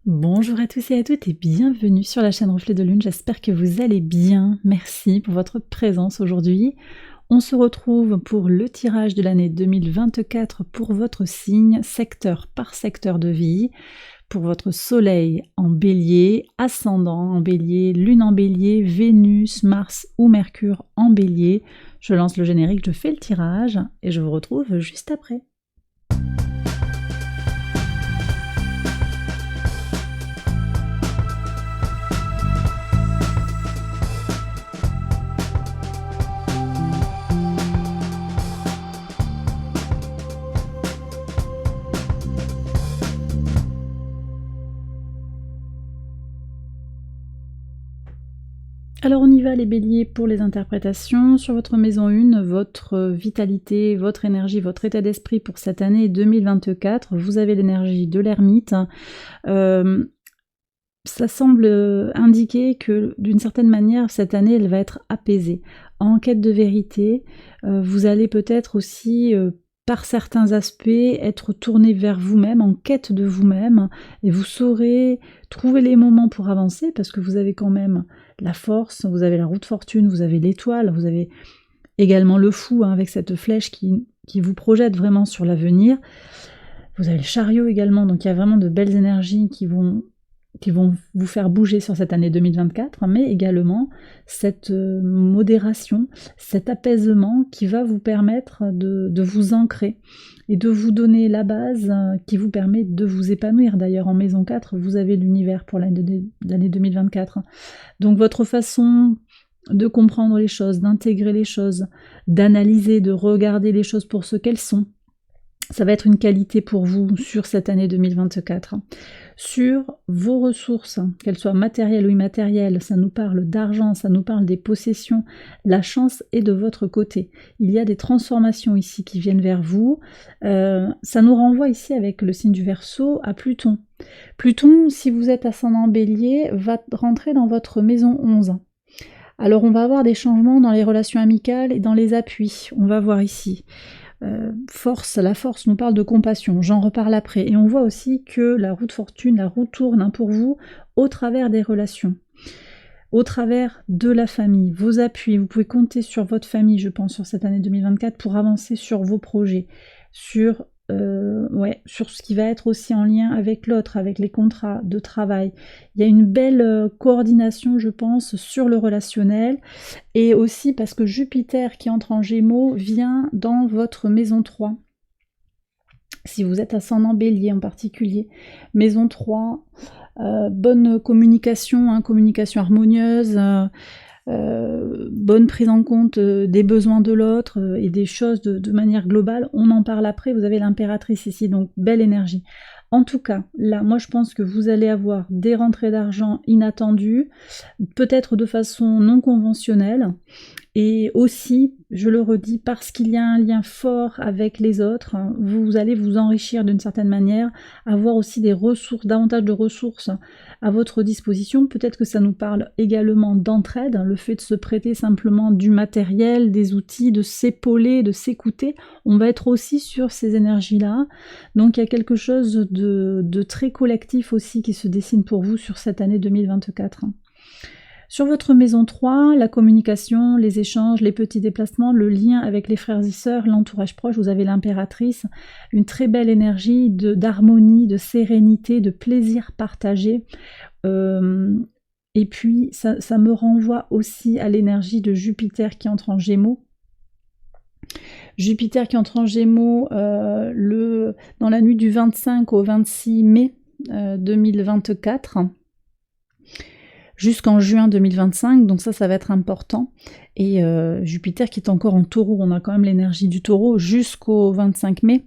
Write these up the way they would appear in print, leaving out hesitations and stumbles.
Bonjour à tous et à toutes et bienvenue sur la chaîne Reflet de Lune, j'espère que vous allez bien, merci pour votre présence aujourd'hui. On se retrouve pour le tirage de l'année 2024 pour votre signe, secteur par secteur de vie, pour votre soleil en bélier, ascendant en bélier, lune en bélier, Vénus, Mars ou Mercure en bélier. Je lance le générique, je fais le tirage et je vous retrouve juste après. Alors on y va les béliers pour les interprétations. Sur votre maison 1, votre vitalité, votre énergie, votre état d'esprit pour cette année 2024, vous avez l'énergie de l'ermite. Ça semble indiquer que d'une certaine manière, cette année, elle va être apaisée. En quête de vérité, vous allez peut-être aussi, par certains aspects, être tourné vers vous-même, en quête de vous-même, et vous saurez trouver les moments pour avancer, parce que vous avez quand même la force, vous avez la roue de fortune, vous avez l'étoile, vous avez également le fou, avec cette flèche qui vous projette vraiment sur l'avenir. Vous avez le chariot également, donc il y a vraiment de belles énergies qui vont vous faire bouger sur cette année 2024, mais également cette modération, cet apaisement qui va vous permettre de vous ancrer et de vous donner la base qui vous permet de vous épanouir. D'ailleurs, en maison 4, vous avez l'univers pour l'année 2024. Donc votre façon de comprendre les choses, d'intégrer les choses, d'analyser, de regarder les choses pour ce qu'elles sont, ça va être une qualité pour vous sur cette année 2024. Sur vos ressources, qu'elles soient matérielles ou immatérielles, ça nous parle d'argent, ça nous parle des possessions, la chance est de votre côté. Il y a des transformations ici qui viennent vers vous. Ça nous renvoie ici avec le signe du Verseau à Pluton. Pluton, si vous êtes ascendant Bélier, va rentrer dans votre maison 11. Alors on va avoir des changements dans les relations amicales et dans les appuis, on va voir ici. La force nous parle de compassion, j'en reparle après. Et on voit aussi que la roue de fortune, la roue tourne pour vous au travers des relations, au travers de la famille, vos appuis. Vous pouvez compter sur votre famille, je pense, sur cette année 2024 pour avancer sur vos projets, sur ce qui va être aussi en lien avec l'autre, avec les contrats de travail. Il y a une belle coordination, je pense, sur le relationnel, et aussi parce que Jupiter qui entre en Gémeaux vient dans votre maison 3. Si vous êtes ascendant Bélier en particulier, maison 3, bonne communication, communication harmonieuse, bonne prise en compte des besoins de l'autre et des choses de manière globale. On en parle après, vous avez l'impératrice ici, donc belle énergie. En tout cas, là, moi je pense que vous allez avoir des rentrées d'argent inattendues, peut-être de façon non conventionnelle, et aussi, je le redis, parce qu'il y a un lien fort avec les autres, vous allez vous enrichir d'une certaine manière, avoir aussi des ressources, davantage de ressources à votre disposition. Peut-être que ça nous parle également d'entraide, le fait de se prêter simplement du matériel, des outils, de s'épauler, de s'écouter. On va être aussi sur ces énergies-là. Donc il y a quelque chose de très collectif aussi qui se dessine pour vous sur cette année 2024. Sur votre maison 3, la communication, les échanges, les petits déplacements, le lien avec les frères et sœurs, l'entourage proche, vous avez l'impératrice, une très belle énergie d'harmonie, de sérénité, de plaisir partagé. Et puis, ça me renvoie aussi à l'énergie de Jupiter qui entre en Gémeaux. Jupiter qui entre en Gémeaux dans la nuit du 25 au 26 mai 2024. Jusqu'en juin 2025, donc ça va être important. Et Jupiter qui est encore en taureau, on a quand même l'énergie du taureau jusqu'au 25 mai.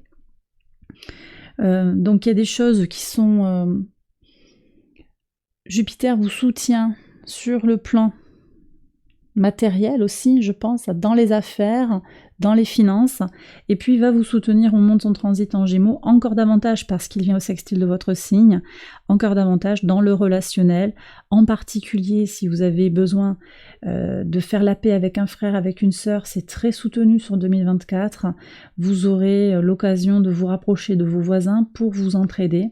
Donc il y a des choses qui sont... Jupiter vous soutient sur le plan matériel aussi, je pense, dans les affaires, dans les finances, et puis il va vous soutenir au moment de son transit en Gémeaux, encore davantage parce qu'il vient au sextile de votre signe, encore davantage dans le relationnel, en particulier si vous avez besoin de faire la paix avec un frère, avec une sœur, c'est très soutenu sur 2024, vous aurez l'occasion de vous rapprocher de vos voisins pour vous entraider.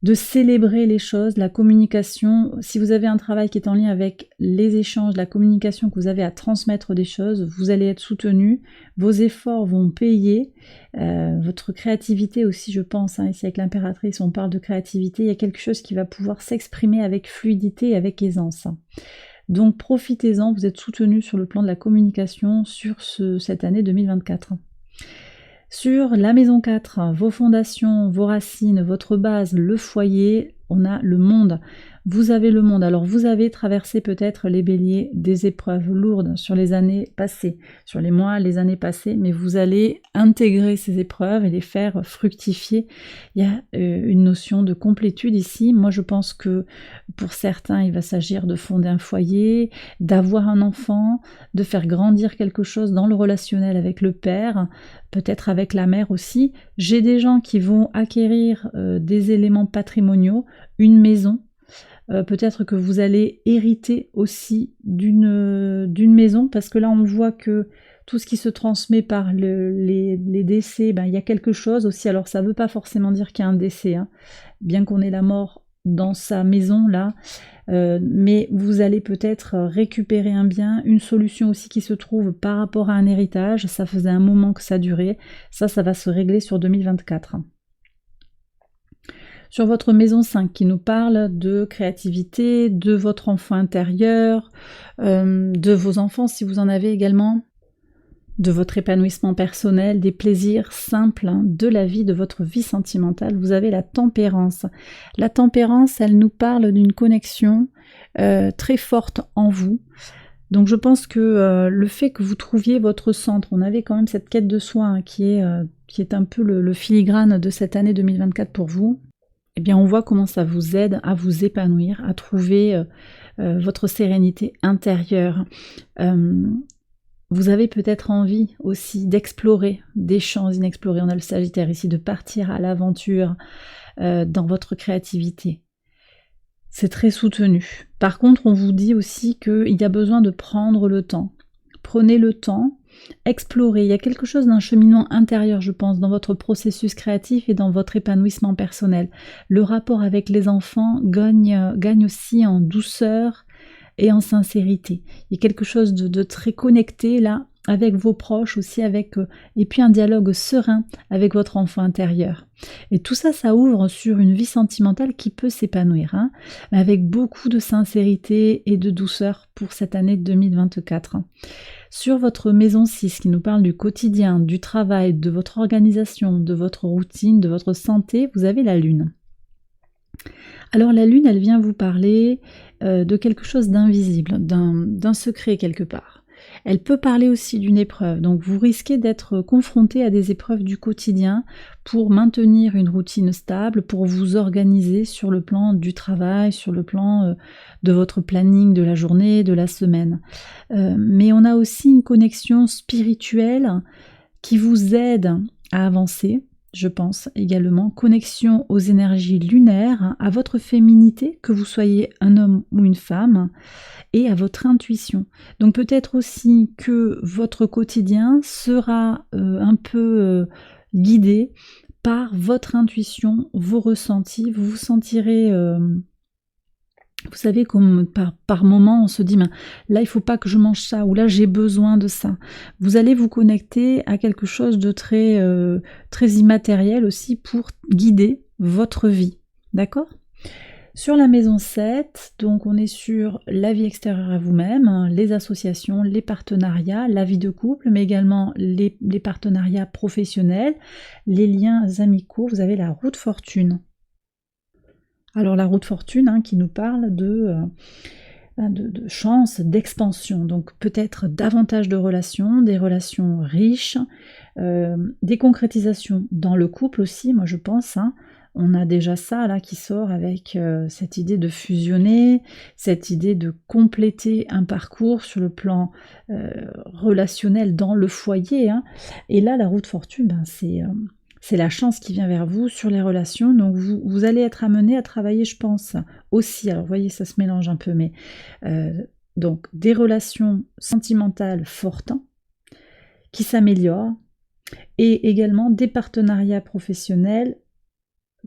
de célébrer les choses, la communication. Si vous avez un travail qui est en lien avec les échanges, la communication que vous avez à transmettre des choses, vous allez être soutenu, vos efforts vont payer, votre créativité aussi, je pense, hein, ici avec l'impératrice, on parle de créativité, il y a quelque chose qui va pouvoir s'exprimer avec fluidité et avec aisance. Donc profitez-en, vous êtes soutenu sur le plan de la communication sur cette année 2024. Sur la maison 4, vos fondations, vos racines, votre base, le foyer, on a le monde. Vous avez le monde. Alors vous avez traversé peut-être les béliers des épreuves lourdes sur les années passées, sur les mois, les années passées, mais vous allez intégrer ces épreuves et les faire fructifier. Il y a une notion de complétude ici. Moi je pense que pour certains il va s'agir de fonder un foyer, d'avoir un enfant, de faire grandir quelque chose dans le relationnel avec le père, peut-être avec la mère aussi. J'ai des gens qui vont acquérir des éléments patrimoniaux, une maison. Peut-être que vous allez hériter aussi d'une maison, parce que là on voit que tout ce qui se transmet par les décès, ben, il y a quelque chose aussi. Alors ça ne veut pas forcément dire qu'il y a un décès, hein, bien qu'on ait la mort dans sa maison là, mais vous allez peut-être récupérer un bien, une solution aussi qui se trouve par rapport à un héritage. Ça faisait un moment que ça durait, ça va se régler sur 2024. Sur votre maison 5 qui nous parle de créativité, de votre enfant intérieur, de vos enfants si vous en avez également, de votre épanouissement personnel, des plaisirs simples, hein, de la vie, de votre vie sentimentale. Vous avez la tempérance. La tempérance, elle nous parle d'une connexion très forte en vous. Donc je pense que le fait que vous trouviez votre centre, on avait quand même cette quête de soi, hein, qui est un peu le filigrane de cette année 2024 pour vous. Eh bien on voit comment ça vous aide à vous épanouir, à trouver votre sérénité intérieure. Vous avez peut-être envie aussi d'explorer des champs inexplorés. On a le Sagittaire ici, de partir à l'aventure dans votre créativité. C'est très soutenu. Par contre, on vous dit aussi qu'il y a besoin de prendre le temps. Prenez le temps, explorez. Il y a quelque chose d'un cheminement intérieur, je pense, dans votre processus créatif et dans votre épanouissement personnel. Le rapport avec les enfants gagne aussi en douceur et en sincérité. Il y a quelque chose de très connecté là, avec vos proches aussi, et puis un dialogue serein avec votre enfant intérieur. Et tout ça, ça ouvre sur une vie sentimentale qui peut s'épanouir, hein, avec beaucoup de sincérité et de douceur pour cette année 2024. Sur votre maison 6 qui nous parle du quotidien, du travail, de votre organisation, de votre routine, de votre santé, vous avez la lune. Alors la lune, elle vient vous parler de quelque chose d'invisible, d'un secret quelque part. Elle peut parler aussi d'une épreuve, donc vous risquez d'être confronté à des épreuves du quotidien pour maintenir une routine stable, pour vous organiser sur le plan du travail, sur le plan de votre planning de la journée, de la semaine. Mais on a aussi une connexion spirituelle qui vous aide à avancer, je pense également, connexion aux énergies lunaires, à votre féminité, que vous soyez un homme ou une femme, et à votre intuition. Donc peut-être aussi que votre quotidien sera un peu guidé par votre intuition, vos ressentis. Vous vous sentirez... vous savez, comme par moment, on se dit, là, il faut pas que je mange ça, ou là, j'ai besoin de ça. Vous allez vous connecter à quelque chose de très, très immatériel aussi pour guider votre vie. D'accord ? Sur la maison 7, donc on est sur la vie extérieure à vous-même, hein, les associations, les partenariats, la vie de couple, mais également les partenariats professionnels, les liens amicaux. Vous avez la roue de fortune. Alors la roue de fortune, hein, qui nous parle de chance, d'expansion, donc peut-être davantage de relations, des relations riches, des concrétisations dans le couple aussi, moi je pense, hein. On a déjà ça là qui sort avec cette idée de fusionner, cette idée de compléter un parcours sur le plan relationnel dans le foyer, hein. Et là la roue de fortune, c'est la chance qui vient vers vous sur les relations, donc vous allez être amené à travailler, je pense, aussi, alors vous voyez, ça se mélange un peu, mais donc des relations sentimentales fortes, qui s'améliorent, et également des partenariats professionnels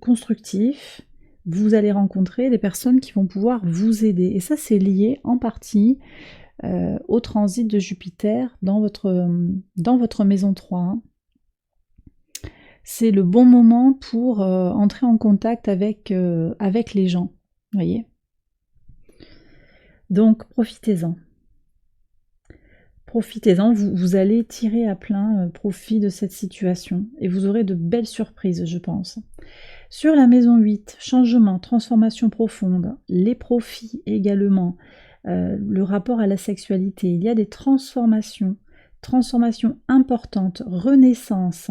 constructifs, vous allez rencontrer des personnes qui vont pouvoir vous aider. Et ça, c'est lié en partie au transit de Jupiter dans votre maison 3. Hein. C'est le bon moment pour entrer en contact avec les gens, voyez. Donc profitez-en. Profitez-en, vous allez tirer à plein profit de cette situation et vous aurez de belles surprises, je pense. Sur la maison 8, changement, transformation profonde, les profits également, le rapport à la sexualité, il y a des transformations importantes, renaissance,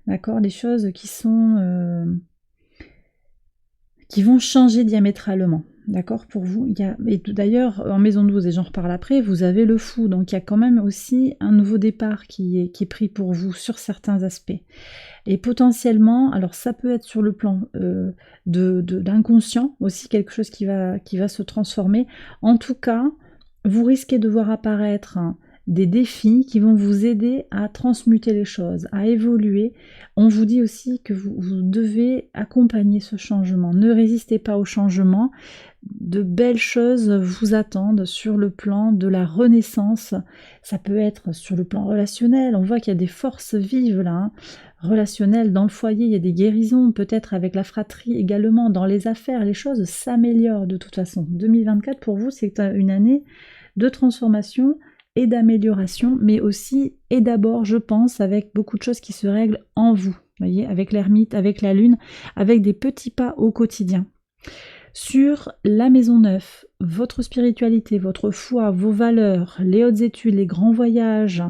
d'accord, des choses qui vont changer diamétralement. D'accord, pour vous, et d'ailleurs, en maison 12, et j'en reparle après, vous avez le fou, donc il y a quand même aussi un nouveau départ qui est pris pour vous sur certains aspects. Et potentiellement, alors ça peut être sur le plan d'inconscient, aussi quelque chose qui va se transformer. En tout cas, vous risquez de voir apparaître des défis qui vont vous aider à transmuter les choses, à évoluer. On vous dit aussi que vous devez accompagner ce changement. Ne résistez pas au changement. De belles choses vous attendent sur le plan de la renaissance. Ça peut être sur le plan relationnel. On voit qu'il y a des forces vives là, hein. Relationnelles dans le foyer, il y a des guérisons, peut-être avec la fratrie également. Dans les affaires, les choses s'améliorent de toute façon. 2024 pour vous, c'est une année de transformation et d'amélioration, mais aussi et d'abord, je pense, avec beaucoup de choses qui se règlent en vous, voyez, avec l'ermite, avec la lune, avec des petits pas au quotidien. Sur la maison 9, votre spiritualité, votre foi, vos valeurs, les hautes études, les grands voyages,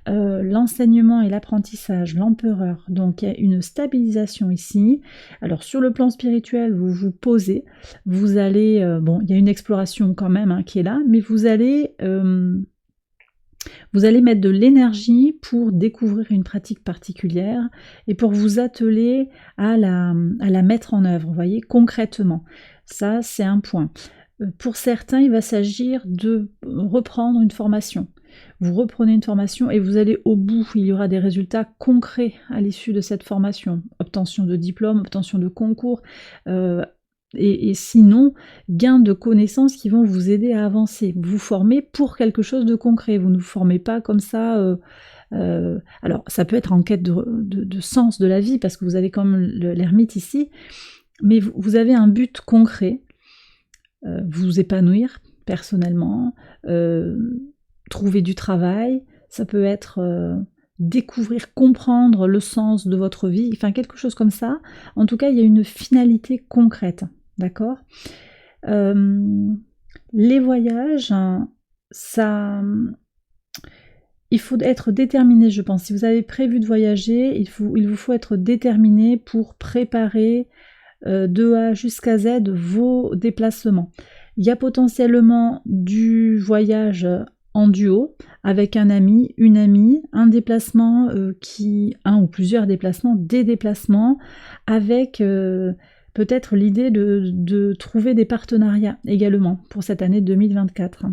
l'enseignement et l'apprentissage, l'empereur, donc il y a une stabilisation ici. Alors sur le plan spirituel, vous vous posez, vous allez, bon, il y a une exploration quand même hein, qui est là, mais vous allez mettre de l'énergie pour découvrir une pratique particulière et pour vous atteler à la mettre en œuvre, vous voyez, concrètement. Ça, c'est un point. Pour certains, il va s'agir de reprendre une formation. Vous reprenez une formation et vous allez au bout. Il y aura des résultats concrets à l'issue de cette formation. Obtention de diplôme, obtention de concours, et sinon, gain de connaissances qui vont vous aider à avancer. Vous vous formez pour quelque chose de concret. Vous ne vous formez pas comme ça. Alors, ça peut être en quête de sens de la vie, parce que vous avez comme l'ermite ici, mais vous avez un but concret. Vous épanouir personnellement, trouver du travail, ça peut être découvrir, comprendre le sens de votre vie, enfin quelque chose comme ça. En tout cas, il y a une finalité concrète, d'accord ? Les voyages, ça... Il faut être déterminé, je pense. Si vous avez prévu de voyager, il vous faut être déterminé pour préparer de A jusqu'à Z vos déplacements. Il y a potentiellement du voyage en duo avec un ami, une amie, un déplacement un ou plusieurs déplacements, des déplacements avec peut-être l'idée de trouver des partenariats également pour cette année 2024.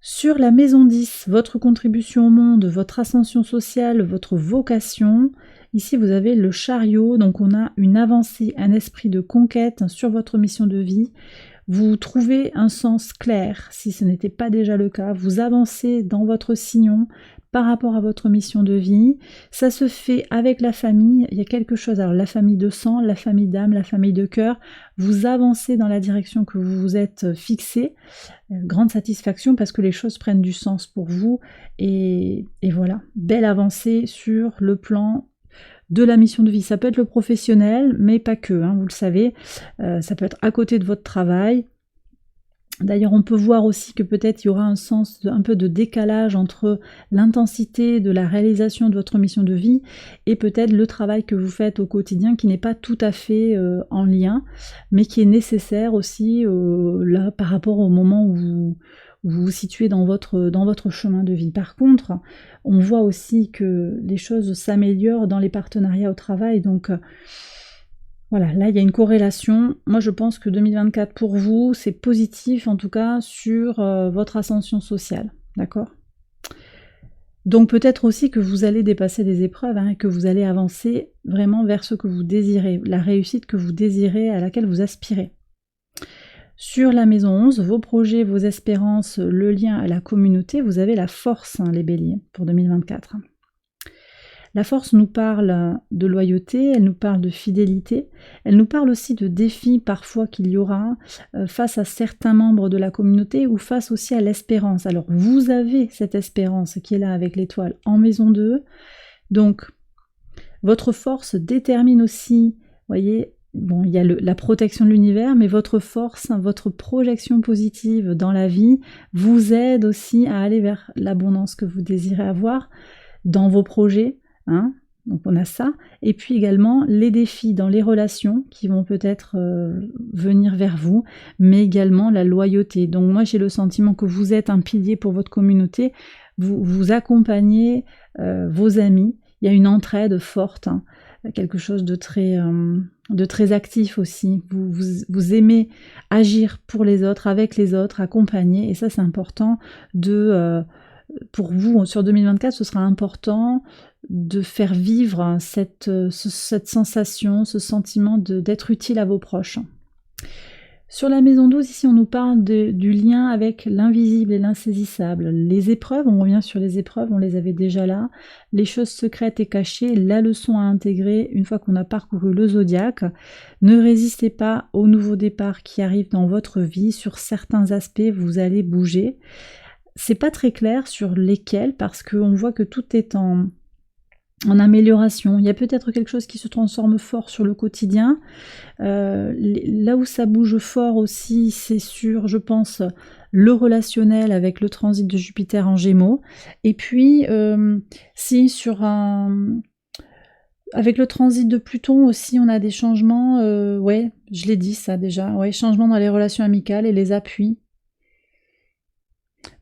Sur la maison 10, votre contribution au monde, votre ascension sociale, votre vocation, ici vous avez le chariot, donc on a une avancée, un esprit de conquête sur votre mission de vie. Vous trouvez un sens clair, si ce n'était pas déjà le cas, vous avancez dans votre sillon par rapport à votre mission de vie. Ça se fait avec la famille, il y a quelque chose, alors la famille de sang, la famille d'âme, la famille de cœur, vous avancez dans la direction que vous vous êtes fixée. Grande satisfaction parce que les choses prennent du sens pour vous et voilà, belle avancée sur le plan de la mission de vie. Ça peut être le professionnel, mais pas que, hein, vous le savez, ça peut être à côté de votre travail. D'ailleurs, on peut voir aussi que peut-être il y aura un sens un peu de décalage entre l'intensité de la réalisation de votre mission de vie et peut-être le travail que vous faites au quotidien qui n'est pas tout à fait en lien, mais qui est nécessaire aussi là par rapport au moment où vous vous situez dans votre chemin de vie. Par contre, on voit aussi que les choses s'améliorent dans les partenariats au travail, donc voilà, là il y a une corrélation. Moi je pense que 2024 pour vous, c'est positif en tout cas sur votre ascension sociale, d'accord ? Donc peut-être aussi que vous allez dépasser des épreuves, hein, et que vous allez avancer vraiment vers ce que vous désirez, la réussite que vous désirez, à laquelle vous aspirez. Sur la maison 11, vos projets, vos espérances, le lien à la communauté, vous avez la force, hein, les béliers, pour 2024. La force nous parle de loyauté, elle nous parle de fidélité, elle nous parle aussi de défis parfois qu'il y aura face à certains membres de la communauté ou face aussi à l'espérance. Alors vous avez cette espérance qui est là avec l'étoile en maison 2, donc votre force détermine aussi, voyez, bon, il y a la protection de l'univers, mais votre force, votre projection positive dans la vie vous aide aussi à aller vers l'abondance que vous désirez avoir dans vos projets, hein. Donc on a ça, et puis également les défis dans les relations qui vont peut-être venir vers vous, mais également la loyauté. Donc moi j'ai le sentiment que vous êtes un pilier pour votre communauté, vous accompagnez vos amis, il y a une entraide forte, hein, quelque chose de très actif aussi. Vous aimez agir pour les autres, avec les autres, accompagner, et ça c'est important pour vous, sur 2024, ce sera important de faire vivre cette sensation, ce sentiment d'être utile à vos proches. Sur la maison 12, ici on nous parle du lien avec l'invisible et l'insaisissable. Les épreuves, on revient sur les épreuves, on les avait déjà là. Les choses secrètes et cachées, la leçon à intégrer une fois qu'on a parcouru le zodiaque. Ne résistez pas au nouveau départ qui arrive dans votre vie. Sur certains aspects, vous allez bouger. C'est pas très clair sur lesquels, parce qu'on voit que tout est en amélioration. Il y a peut-être quelque chose qui se transforme fort sur le quotidien. Là où ça bouge fort aussi, c'est sur, je pense, le relationnel avec le transit de Jupiter en Gémeaux. Et puis, avec le transit de Pluton aussi, on a des changements, ouais, je l'ai dit ça déjà, ouais, changements dans les relations amicales et les appuis.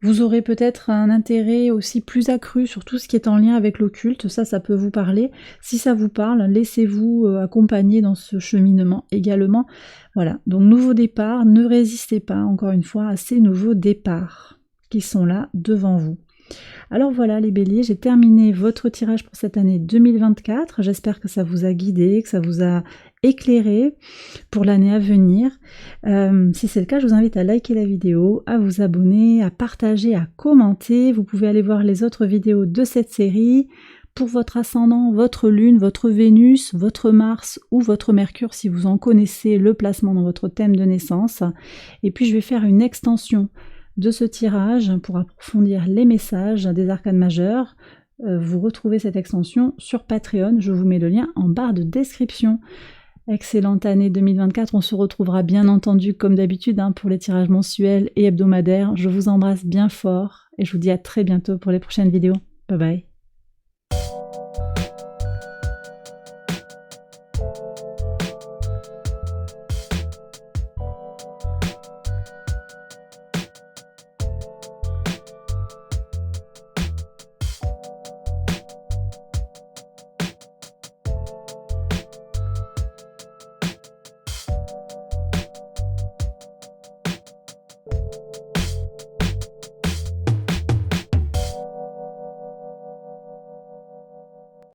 Vous aurez peut-être un intérêt aussi plus accru sur tout ce qui est en lien avec l'occulte, ça peut vous parler. Si ça vous parle, laissez-vous accompagner dans ce cheminement également. Voilà, donc nouveau départ, ne résistez pas encore une fois à ces nouveaux départs qui sont là devant vous. Alors voilà les béliers, j'ai terminé votre tirage pour cette année 2024. J'espère que ça vous a guidé, que ça vous a éclairé pour l'année à venir. Si c'est le cas, je vous invite à liker la vidéo, à vous abonner, à partager, à commenter. Vous pouvez aller voir les autres vidéos de cette série pour votre ascendant, votre lune, votre Vénus, votre Mars ou votre Mercure si vous en connaissez le placement dans votre thème de naissance. Et puis je vais faire une extension de ce tirage pour approfondir les messages des arcanes majeurs. Vous retrouvez cette extension sur Patreon, je vous mets le lien en barre de description. Excellente année 2024, on se retrouvera bien entendu comme d'habitude pour les tirages mensuels et hebdomadaires. Je vous embrasse bien fort et je vous dis à très bientôt pour les prochaines vidéos. Bye bye.